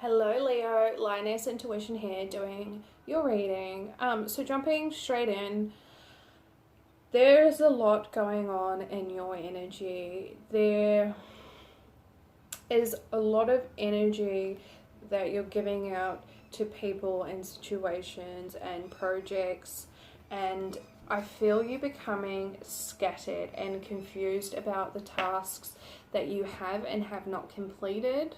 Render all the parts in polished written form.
Hello Leo, Lioness Intuition here doing your reading. So jumping straight in, there's a lot going on in your energy. There is a lot of energy that you're giving out to people and situations and projects, and I feel you becoming scattered and confused about the tasks that you have and have not completed.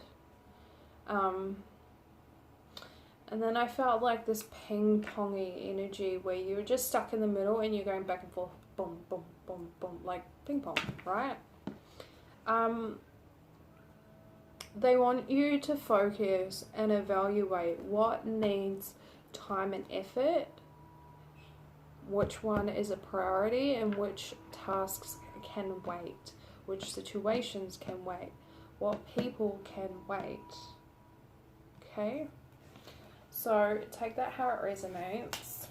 And then I felt like this ping-pongy energy where you were just stuck in the middle and you're going back and forth, boom, boom, boom, boom, like ping pong, right? They want you to focus and evaluate what needs time and effort, which one is a priority, and which tasks can wait, which situations can wait, what people can wait. Okay, so take that how it resonates.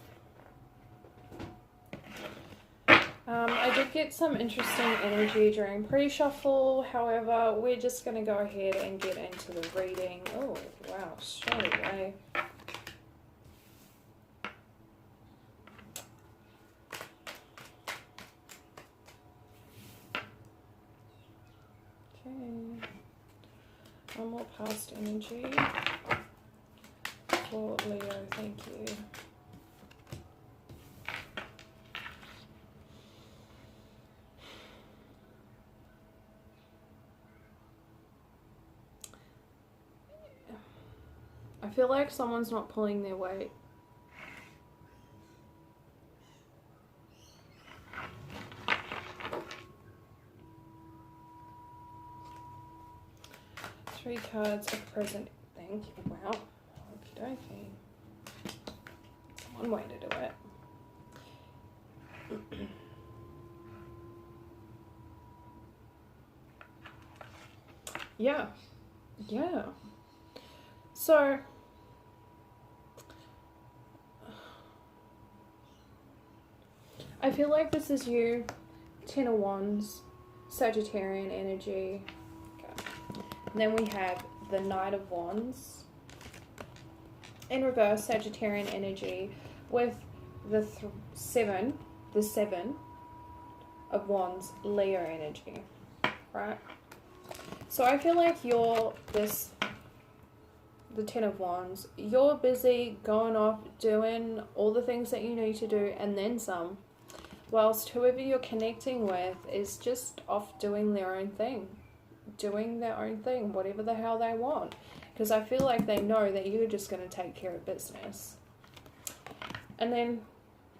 I did get some interesting energy during pre-shuffle, however, we're just going to go ahead and get into the reading. Oh, wow, straight away. Okay, one more past energy. For Leo, thank you. I feel like someone's not pulling their weight. Three cards of present. Thank you. Wow. Okie dokie. One way to do it. Yeah. So, I feel like this is you, Ten of Wands, Sagittarian energy. Okay. And then we have the Knight of Wands. In reverse, Sagittarian energy with the seven of Wands, Leo energy, right? So I feel like you're the Ten of Wands, you're busy going off doing all the things that you need to do and then some, whilst whoever you're connecting with is just off doing their own thing, whatever the hell they want. Because I feel like they know that you're just going to take care of business. And then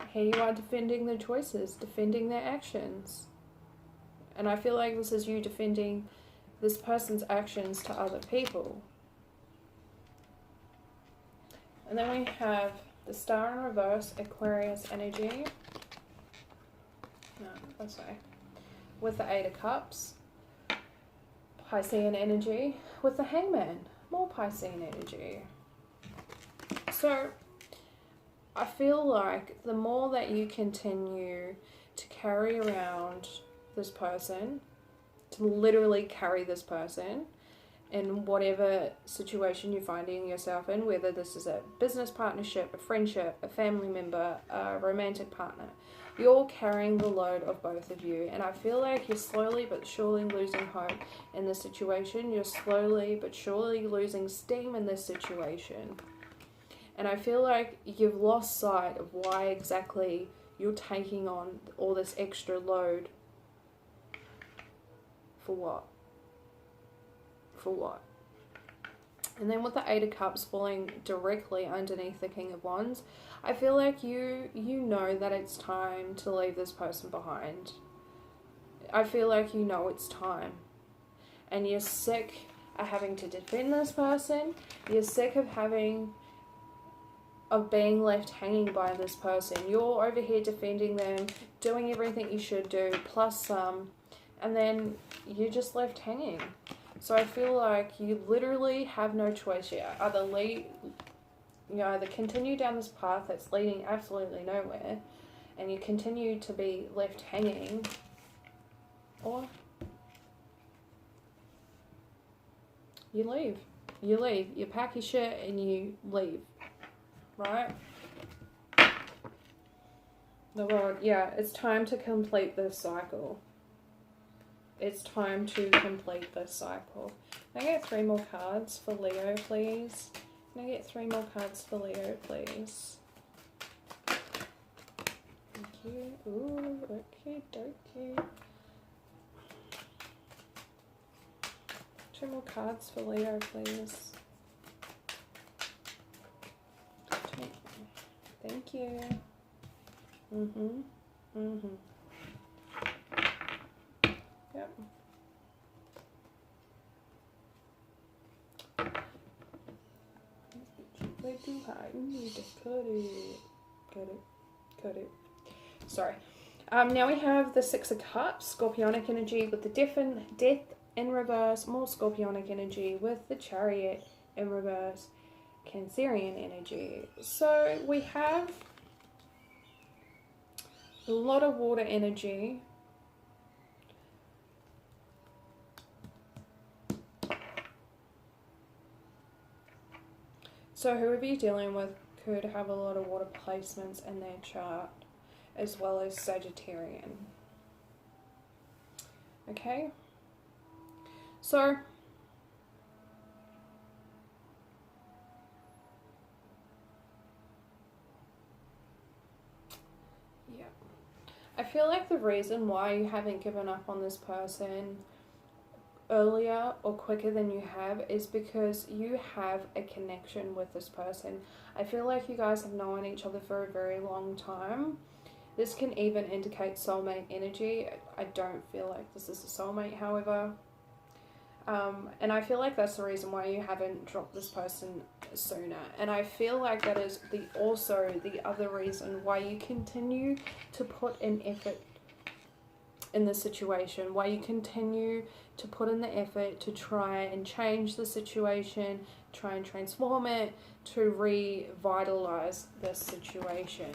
here you are defending their choices, defending their actions. And I feel like this is you defending this person's actions to other people. And then we have the Star in reverse, Aquarius energy. No, that's right. With the Eight of Cups, Piscean energy. With the Hangman, more Piscean energy. So, I feel like the more that you continue to carry around this person, to literally carry this person in whatever situation you're finding yourself in, whether this is a business partnership, a friendship, a family member, a romantic partner, you're carrying the load of both of you. And I feel like you're slowly but surely losing hope in this situation. You're slowly but surely losing steam in this situation. And I feel like you've lost sight of why exactly you're taking on all this extra load. For what? For what? And then with the Eight of Cups falling directly underneath the King of Wands, I feel like you know that it's time to leave this person behind. I feel like you know it's time. And you're sick of having to defend this person. You're sick of being left hanging by this person. You're over here defending them, doing everything you should do, plus some, and then you're just left hanging. So I feel like you literally have no choice yet. Either continue down this path that's leading absolutely nowhere, and you continue to be left hanging, or you leave. You leave. You pack your shit and you leave. Right? The World, yeah, it's time to complete this cycle. It's time to complete this cycle. Can I get 3 more cards for Leo, please? Can I get 3 more cards for Leo, please? Thank you. Ooh, okay, dokie. 2 more cards for Leo, please. Thank you. Yep. Way too high. You need to cut it. Cut it. Sorry. Now we have the 6 of Cups, Scorpionic energy with the death in reverse, more Scorpionic energy with the Chariot in reverse, Cancerian energy. So we have a lot of water energy. So whoever you're dealing with could have a lot of water placements in their chart, as well as Sagittarian. Okay? So, yeah. I feel like the reason why you haven't given up on this person earlier or quicker than you have is because you have a connection with this person. I feel like you guys have known each other for a very long time. This can even indicate soulmate energy. I don't feel like this is a soulmate, however. And I feel like that's the reason why you haven't dropped this person sooner. And I feel like that is also the other reason why you continue to put in effort in this situation, why you continue to put in the effort to try and change the situation, try and transform it, to revitalize this situation.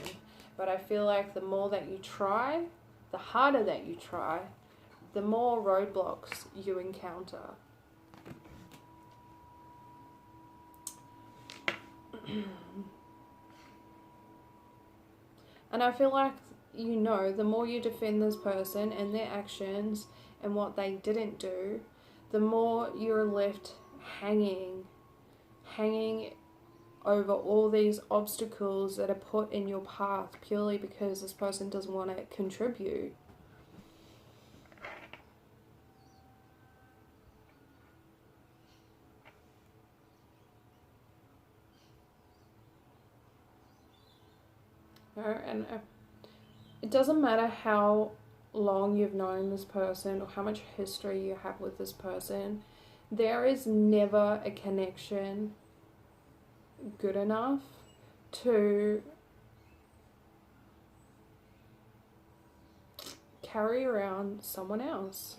But I feel like the more that you try, the harder that you try, the more roadblocks you encounter. And I feel like, you know, the more you defend this person and their actions and what they didn't do, the more you're left hanging over all these obstacles that are put in your path purely because this person doesn't want to contribute. And it doesn't matter how long you've known this person or how much history you have with this person, there is never a connection good enough to carry around someone else,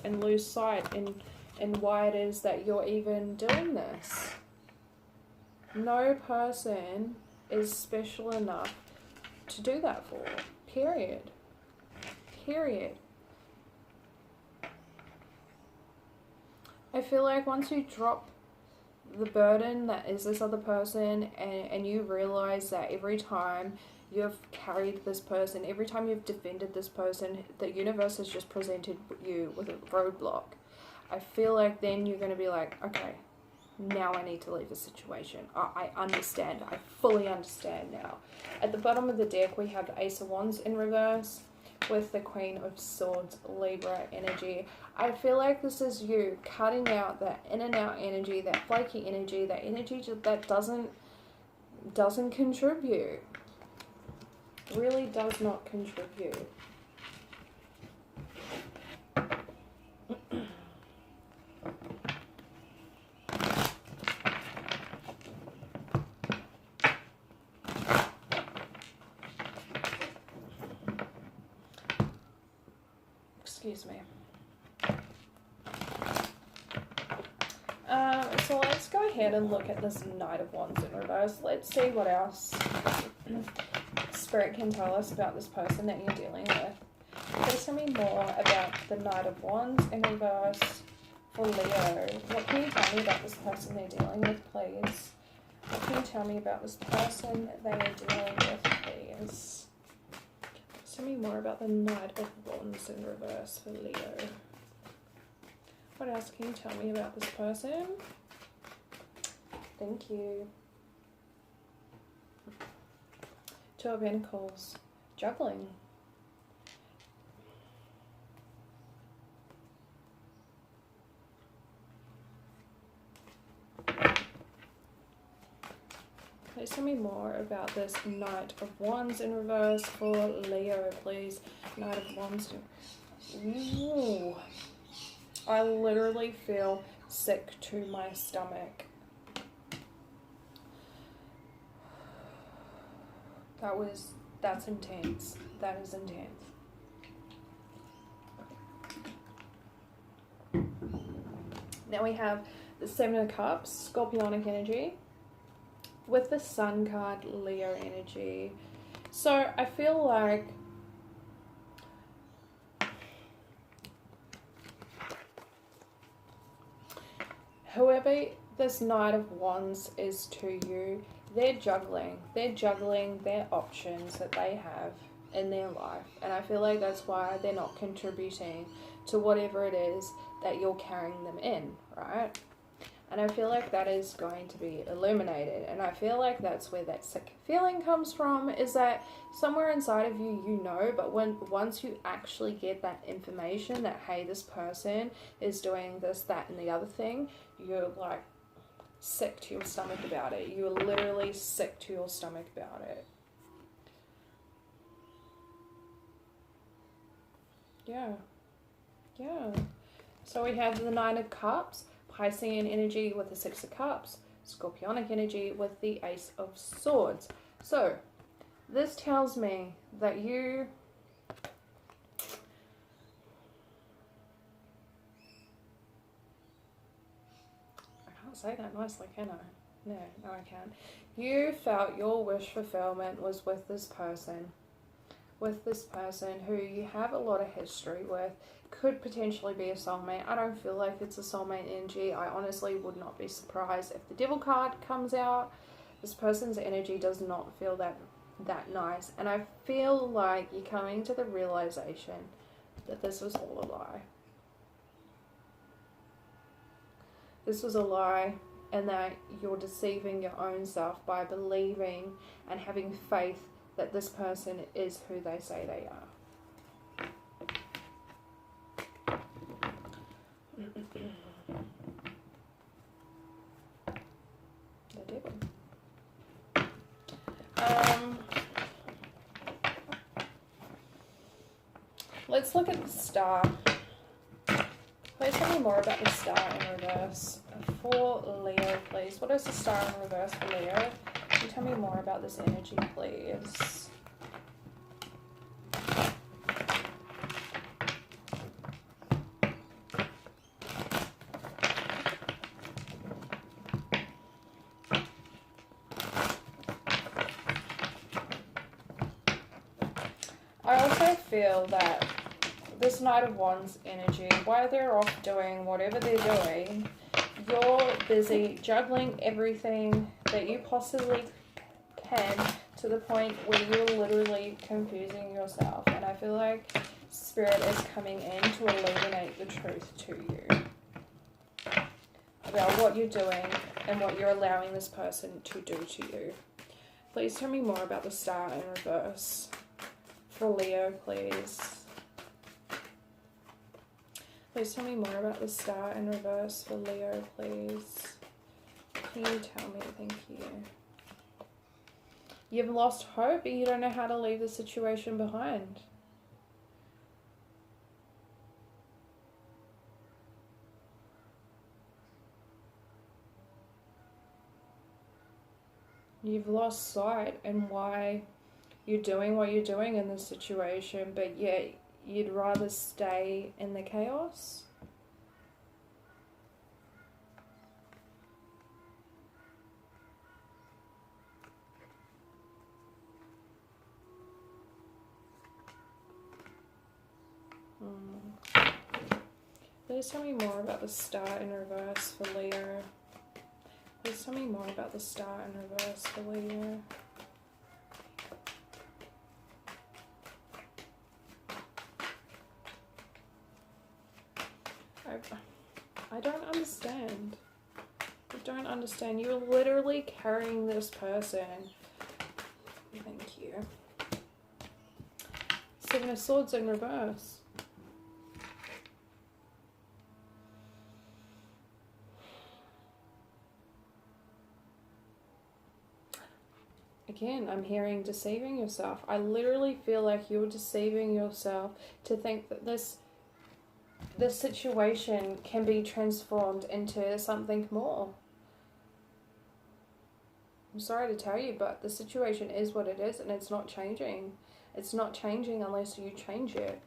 and lose sight in why it is that you're even doing this. No person is special enough to do that for. Period. I feel like once you drop the burden that is this other person and you realize that every time you've carried this person, every time you've defended this person, the universe has just presented you with a roadblock. I feel like then you're going to be like, okay, now I need to leave the situation. I understand. I fully understand now. At the bottom of the deck, we have the Ace of Wands in reverse with the Queen of Swords, Libra energy. I feel like this is you cutting out that in and out energy, that flaky energy, that energy that doesn't contribute. Really does not contribute. Excuse me. So let's go ahead and look at this Knight of Wands in reverse. Let's see what else Spirit can tell us about this person that you're dealing with. Please tell me more about the Knight of Wands in reverse for Leo. What can you tell me about this person they're dealing with, please? What can you tell me about this person they are dealing with, please? Tell me more about the Knight of Wands in reverse for Leo. What else can you tell me about this person? Thank you. Two of Pentacles. Juggling. Please tell me more about this Knight of Wands in reverse for Leo, please. Knight of Wands. Ooh. I literally feel sick to my stomach. That's intense. That is intense. Now we have the Seven of Cups, Scorpionic energy, with the Sun card, Leo energy. So I feel like whoever this Knight of Wands is to you, they're juggling their options that they have in their life. And I feel like that's why they're not contributing to whatever it is that you're carrying them in, right? And I feel like that is going to be illuminated. And I feel like that's where that sick feeling comes from, is that somewhere inside of you, you know, but once you actually get that information that, hey, this person is doing this, that, and the other thing, you're like sick to your stomach about it. You're literally sick to your stomach about it. Yeah. So we have the Nine of Cups, Piscean energy with the Six of Cups, Scorpionic energy with the Ace of Swords. So this tells me that you say that nicely, can I? No, I can't. You felt your wish fulfillment was with this person who you have a lot of history with, could potentially be a soulmate. I don't feel like it's a soulmate energy. I honestly would not be surprised if the Devil card comes out. This person's energy does not feel that nice, and I feel like you're coming to the realization that this was all a lie. This was a lie, and that you're deceiving your own self by believing and having faith that this person is who they say they are. The Devil. Let's look at the Star. Please tell me more about the Star in reverse for Leo, please. What is the Star in reverse for Leo? Can you tell me more about this energy, please? I also feel that this Knight of Wands energy, while they're off doing whatever they're doing, you're busy juggling everything that you possibly can, to the point where you're literally confusing yourself. And I feel like Spirit is coming in to illuminate the truth to you about what you're doing and what you're allowing this person to do to you. Please tell me more about the Star in reverse for Leo, please. Please tell me more about the Star in reverse for Leo, please. Can you tell me? Thank you. You've lost hope and you don't know how to leave the situation behind. You've lost sight and why you're doing what you're doing in this situation, but yet you'd rather stay in the chaos. Please tell me more about the Star in reverse for Leo. Please tell me more about the Star in reverse for Leo. I don't understand. I don't understand. You're literally carrying this person. Thank you. Seven of Swords in reverse. Again, I'm hearing deceiving yourself. I literally feel like you're deceiving yourself to think that this situation can be transformed into something more. I'm sorry to tell you, but the situation is what it is and it's not changing. It's not changing unless you change it.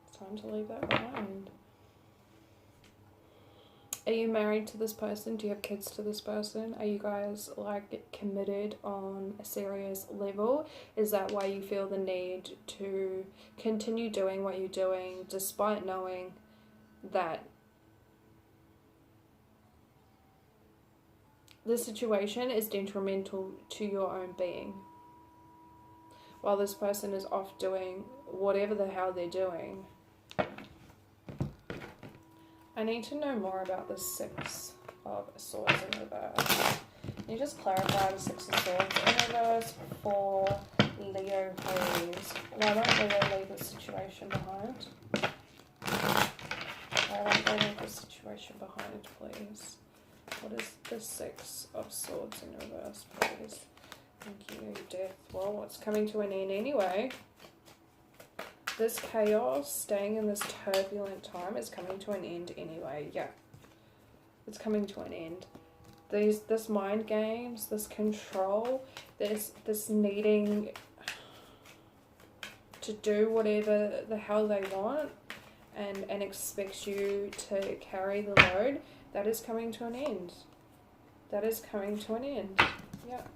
It's time to leave that behind. Are you married to this person? Do you have kids to this person? Are you guys like committed on a serious level? Is that why you feel the need to continue doing what you're doing despite knowing that the situation is detrimental to your own being? While this person is off doing whatever the hell they're doing. I need to know more about the Six of Swords in reverse. Can you just clarify the Six of Swords in reverse for Leo, please? Why won't Leo leave the situation behind? Why won't they leave the situation behind, please? What is the Six of Swords in reverse, please? Thank you. Death. Well, it's coming to an end anyway. This chaos, staying in this turbulent time, is coming to an end anyway. Yeah. It's coming to an end. This mind games, this control, this needing to do whatever the hell they want and expects you to carry the load, that is coming to an end. That is coming to an end. Yeah.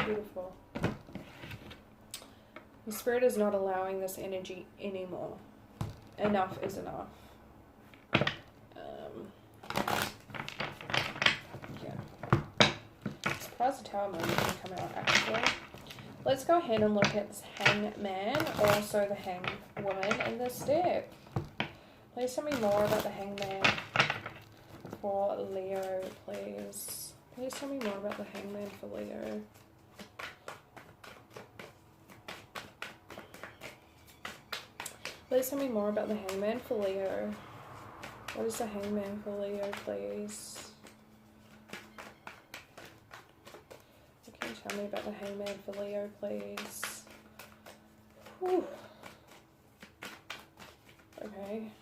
Beautiful. The spirit is not allowing this energy anymore. Enough is enough. Yeah. Surprised the Tower moment can come out actually. Let's go ahead and look at this Hangman, also the Hangwoman in this deck. Please tell me more about the Hangman for Leo, please. Please tell me more about the Hangman for Leo. Please tell me more about the Hangman for Leo. What is the Hangman for Leo, please? Can you tell me about the Hangman for Leo, please? Whew. Okay.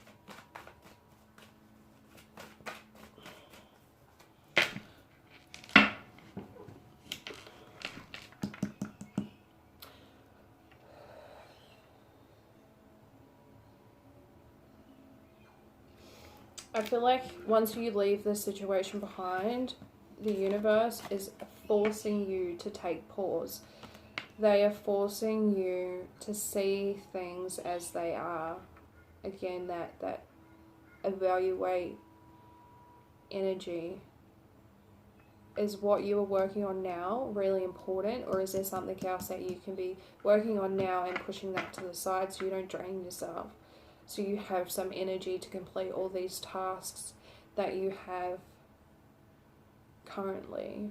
I feel like once you leave this situation behind, the universe is forcing you to take pause. They are forcing you to see things as they are. Again, that evaluate energy. Is what you are working on now really important, or is there something else that you can be working on now and pushing that to the side so you don't drain yourself? So you have some energy to complete all these tasks that you have currently.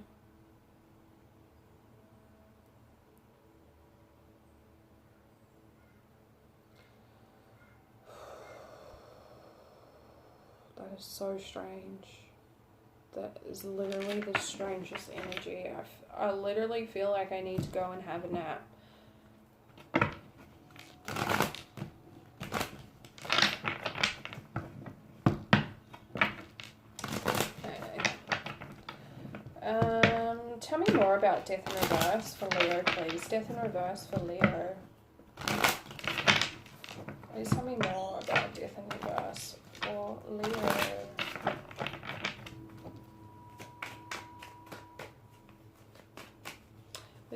That is so strange. That is literally the strangest energy. I literally feel like I need to go and have a nap. Tell me more about Death in Reverse for Leo, please. Death in Reverse for Leo. Please tell me more about Death in Reverse for Leo.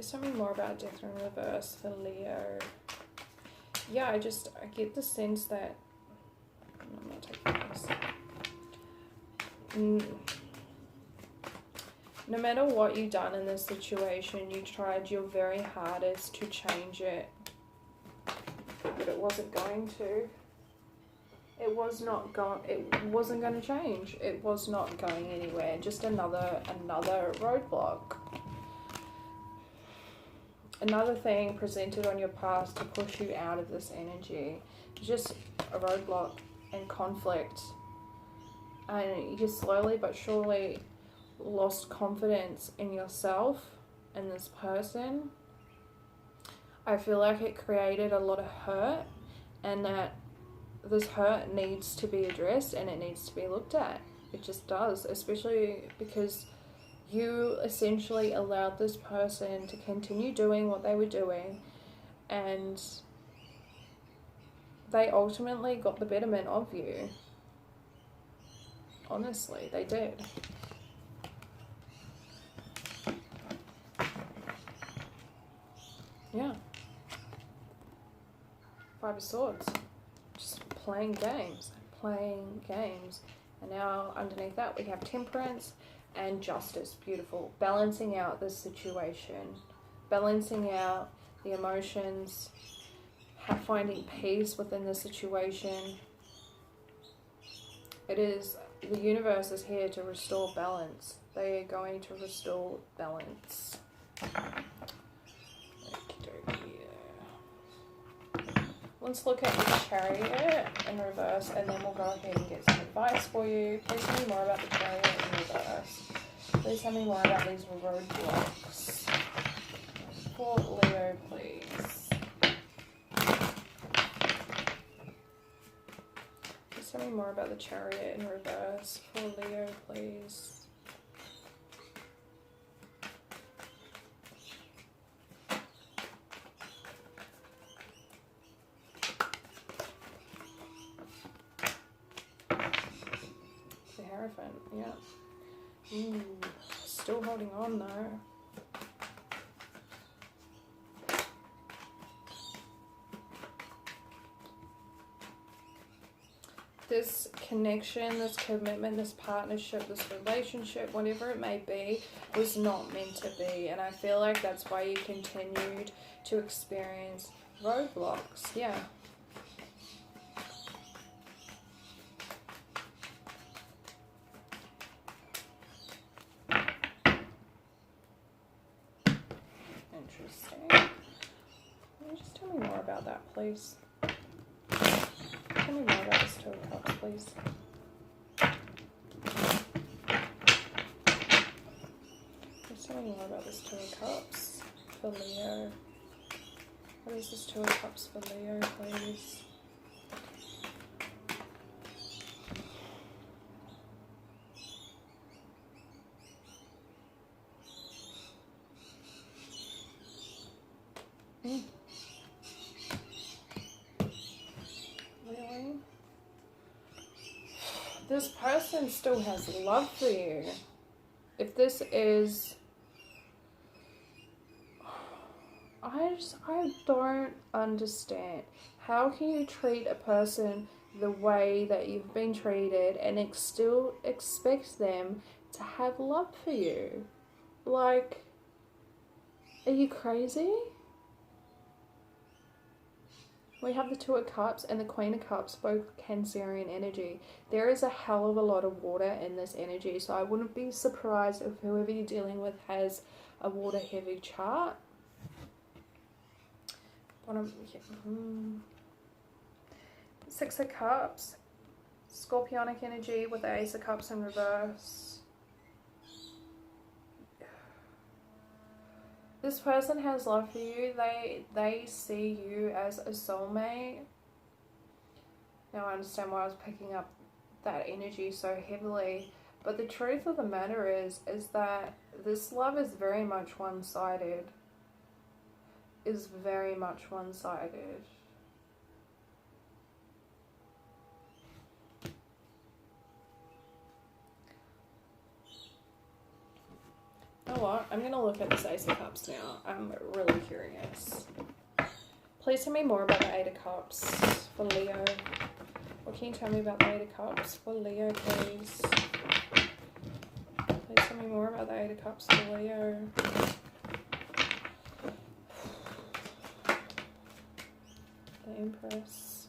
Please tell me more about Death in Reverse for Leo. Yeah, I get the sense that... I'm not taking this. No matter what you've done in this situation, you tried your very hardest to change it. But it wasn't going to. It wasn't going to change. It was not going anywhere. Just another roadblock. Another thing presented on your path to push you out of this energy. Just a roadblock and conflict. And you slowly but surely lost confidence in yourself and this person. I feel like it created a lot of hurt, and that this hurt needs to be addressed and it needs to be looked at. It just does, especially because you essentially allowed this person to continue doing what they were doing, and they ultimately got the betterment of you. Honestly, they did. Yeah. Five of Swords. Just playing games. And now underneath that we have Temperance and Justice. Beautiful. Balancing out this situation. Balancing out the emotions. Finding peace within the situation. The universe is here to restore balance. They are going to restore balance. Let's look at the Chariot in reverse, and then we'll go ahead and get some advice for you. Please tell me more about the Chariot in reverse. Please tell me more about these roadblocks. For Leo, please. Please tell me more about the Chariot in reverse. For Leo, please. Yeah. Ooh, still holding on though. This connection, this commitment, this partnership, this relationship, whatever it may be, was not meant to be. And I feel like that's why you continued to experience roadblocks. Yeah. Interesting. Just tell me more about that, please. Tell me more about this Two of Cups, please. Just tell me more about this Two of Cups for Leo. What is this Two of Cups for Leo, please? Really? This person still has love for you. If this is... I don't understand. How can you treat a person the way that you've been treated and still expect them to have love for you? Like, are you crazy? We have the Two of Cups and the Queen of Cups, both Cancerian energy. There is a hell of a lot of water in this energy, so I wouldn't be surprised if whoever you're dealing with has a water-heavy chart. Six of Cups, Scorpionic energy with the Ace of Cups in reverse. This person has love for you. They see you as a soulmate. Now I understand why I was picking up that energy so heavily. But the truth of the matter is that this love is very much one-sided. Is very much one-sided. know what? I'm going to look at this Ace of Cups now. I'm really curious. Please tell me more about the Eight of Cups for Leo. What can you tell me about the Eight of Cups for Leo, please? Please tell me more about the Eight of Cups for Leo. The Empress.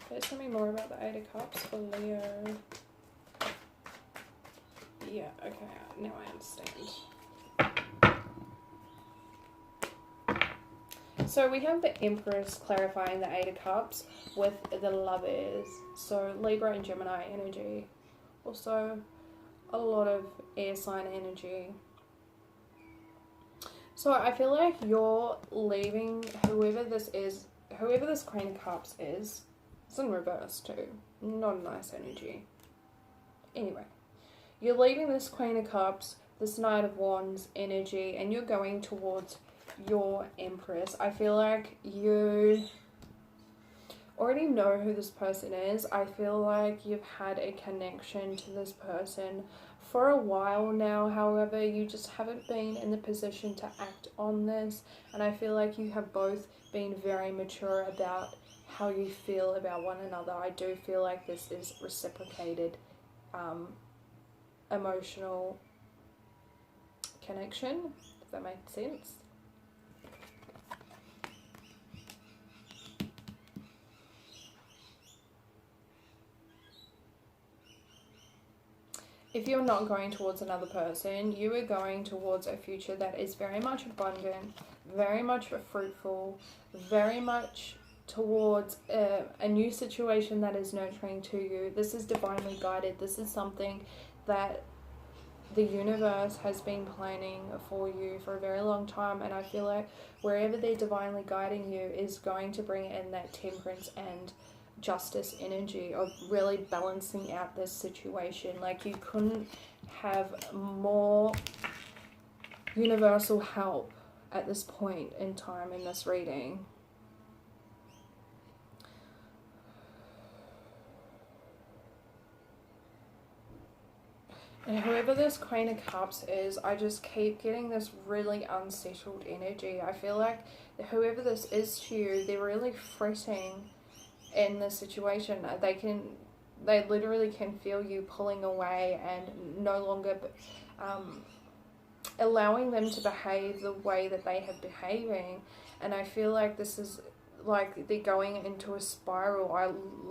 Please tell me more about the Eight of Cups for Leo. Yeah, okay, now I understand. So we have the Empress clarifying the Eight of Cups with the Lovers. So Libra and Gemini energy. Also a lot of air sign energy. So I feel like you're leaving whoever this Queen of Cups is. It's in reverse too. Not a nice energy. Anyway. You're leaving this Queen of Cups, this Knight of Wands energy, and you're going towards your Empress. I feel like you already know who this person is. I feel like you've had a connection to this person for a while now. However, you just haven't been in the position to act on this. And I feel like you have both been very mature about how you feel about one another. I do feel like this is reciprocated emotional connection, if that makes sense. If you're not going towards another person, you are going towards a future that is very much abundant, very much fruitful, very much towards a new situation that is nurturing to you. This is divinely guided. This is something that the universe has been planning for you for a very long time, and I feel like wherever they're divinely guiding you is going to bring in that temperance and justice energy of really balancing out this situation. Like, you couldn't have more universal help at this point in time in this reading. And whoever this Queen of Cups is, I just keep getting this really unsettled energy. I feel like whoever this is to you, they're really fretting in this situation. They literally can feel you pulling away and no longer allowing them to behave the way that they have behaving. And I feel like this is like they're going into a spiral.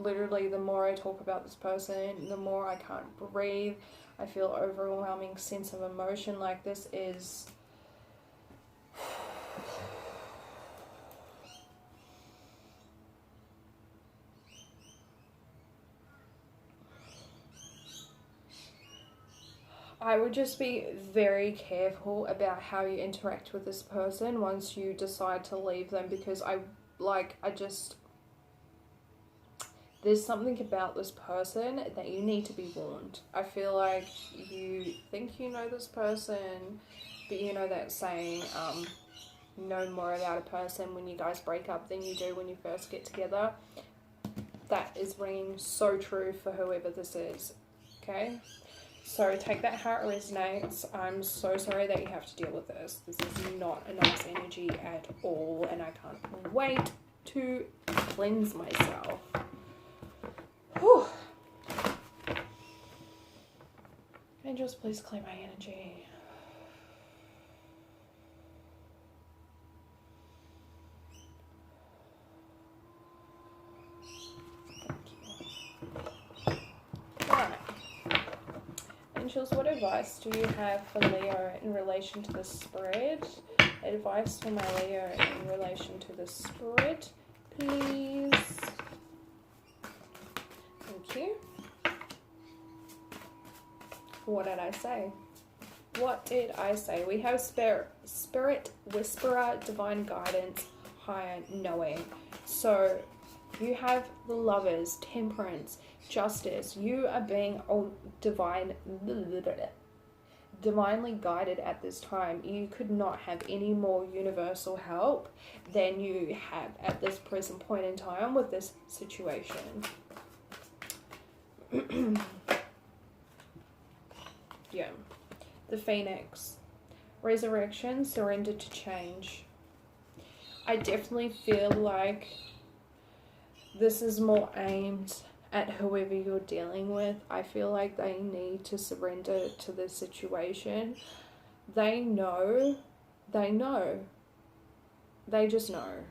The more I talk about this person, the more I can't breathe. I feel overwhelming sense of emotion. Like, this is I would just be very careful about how you interact with this person once you decide to leave them, because there's something about this person that you need to be warned. I feel like you think you know this person, but you know that saying, know more about a person when you guys break up than you do when you first get together. That is ringing so true for whoever this is, okay? So take that how it resonates. I'm so sorry that you have to deal with this. This is not a nice energy at all, and I can't wait to cleanse myself. Whew. Angels, please clear my energy. Thank you. Alright. Angels, what advice do you have for Leo in relation to the spread? Advice for my Leo in relation to the spread, please. Thank you. What did I say? What did I say? We have spirit, whisperer, divine guidance, higher knowing. So you have the Lovers, temperance, justice. You are being divinely guided at this time. You could not have any more universal help than you have at this present point in time with this situation. Yeah. The Phoenix. Resurrection, surrender to change. I definitely feel like this is more aimed at whoever you're dealing with. I feel like they need to surrender to the situation. They know. They know. They just know.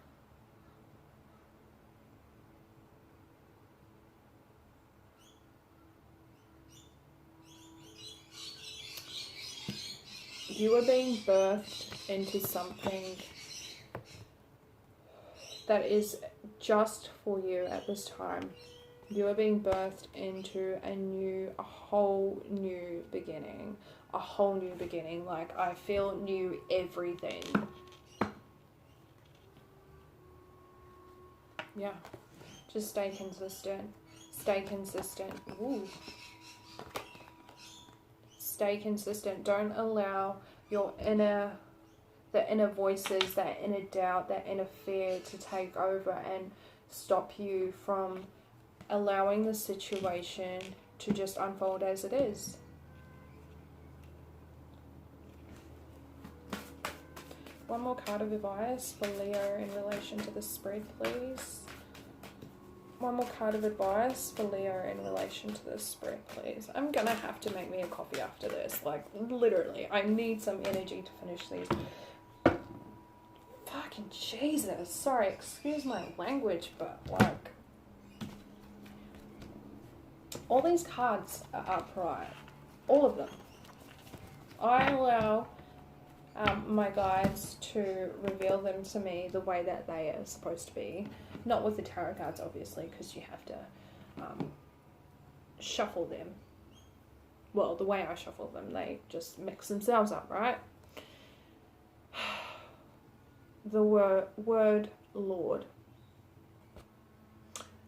You are being birthed into something that is just for you at this time. You are being birthed into a whole new beginning. A whole new beginning. Like, I feel new everything. Yeah. Just stay consistent. Stay consistent. Ooh. Stay consistent. Don't allow your the inner voices, that inner doubt, that inner fear to take over and stop you from allowing the situation to just unfold as it is. One more card of advice for Leo in relation to the spread, please. One more card of advice for Leo in relation to this spread, please. I'm gonna have to make me a coffee after this. Like, literally, I need some energy to finish these. Fucking Jesus. Sorry, excuse my language, but like, all these cards are upright. All of them. I allow my guides to reveal them to me the way that they are supposed to be. Not with the tarot cards, obviously, because you have to shuffle them. Well, the way I shuffle them, they just mix themselves up, right? The word Lord.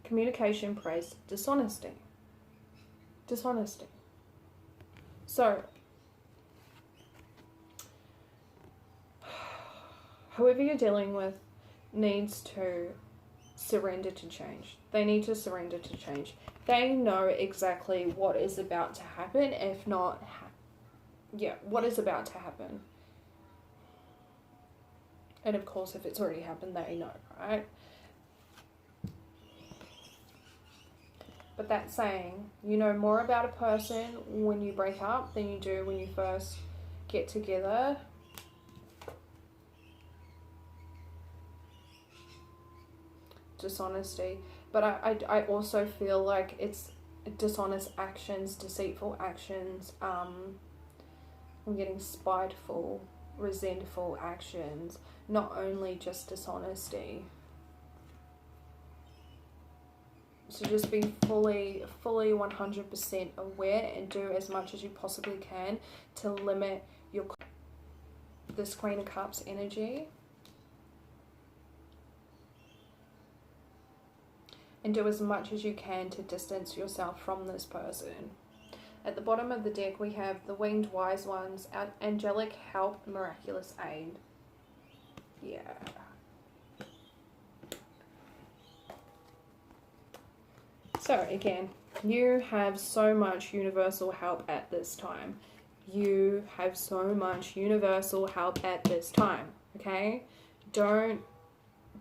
Communication, praise, dishonesty. Dishonesty. So, whoever you're dealing with needs to surrender to change. They need to surrender to change. They know exactly what is about to happen, if not, what is about to happen. And of course, if it's already happened, they know, right? But that's saying, you know more about a person when you break up than you do when you first get together. Dishonesty. But I also feel like it's dishonest actions, deceitful actions. I'm getting spiteful, resentful actions. Not only just dishonesty. So just be fully 100% aware and do as much as you possibly can to limit this Queen of Cups energy. And do as much as you can to distance yourself from this person. At the bottom of the deck we have the Winged Wise Ones, Angelic Help, Miraculous Aid. Yeah. So again, you have so much universal help at this time. You have so much universal help at this time, okay? Don't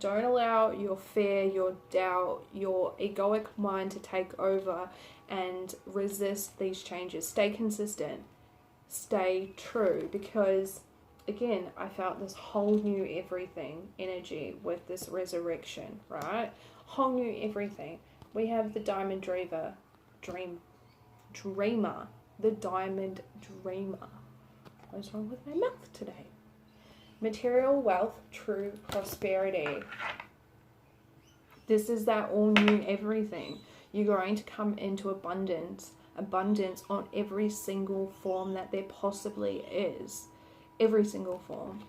allow your fear, your doubt, your egoic mind to take over and resist these changes. Stay consistent. Stay true, because again, I felt this whole new everything energy with this resurrection, right? Whole new everything. We have the Diamond Dreamer. The Diamond Dreamer. What's wrong with my mouth today? Material wealth, true prosperity. This is that all new everything. You're going to come into abundance on every single form that there possibly is. Every single form.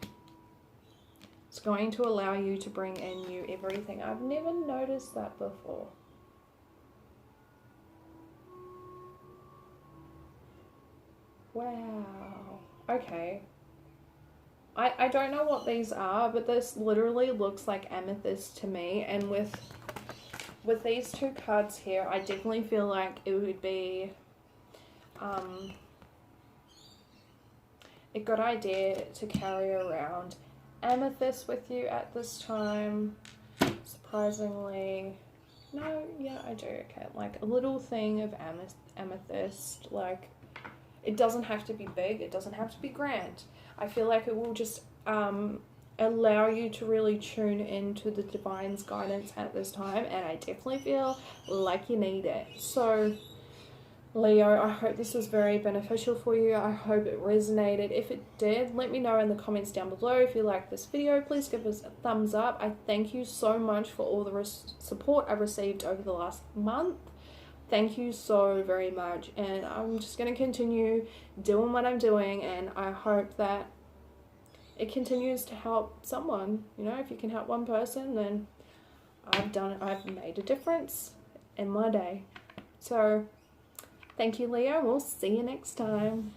It's going to allow you to bring in new everything. I've never noticed that before. Wow. Okay. I don't know what these are, but this literally looks like amethyst to me. And with these two cards here, I definitely feel like it would be a good idea to carry around amethyst with you at this time. Surprisingly, no, yeah, I do. Okay, like a little thing of amethyst. Like, it doesn't have to be big, it doesn't have to be grand. I feel like it will just allow you to really tune into the divine's guidance at this time, and I definitely feel like you need it. So Leo, I hope this was very beneficial for you. I hope it resonated. If it did, let me know in the comments down below. If you like this video, please give us a thumbs up. I thank you so much for all the support I've received over the last month. Thank you so very much, and I'm just going to continue doing what I'm doing, and I hope that it continues to help someone. You know, if you can help one person, then I've made a difference in my day. So thank you, Leo. We'll see you next time.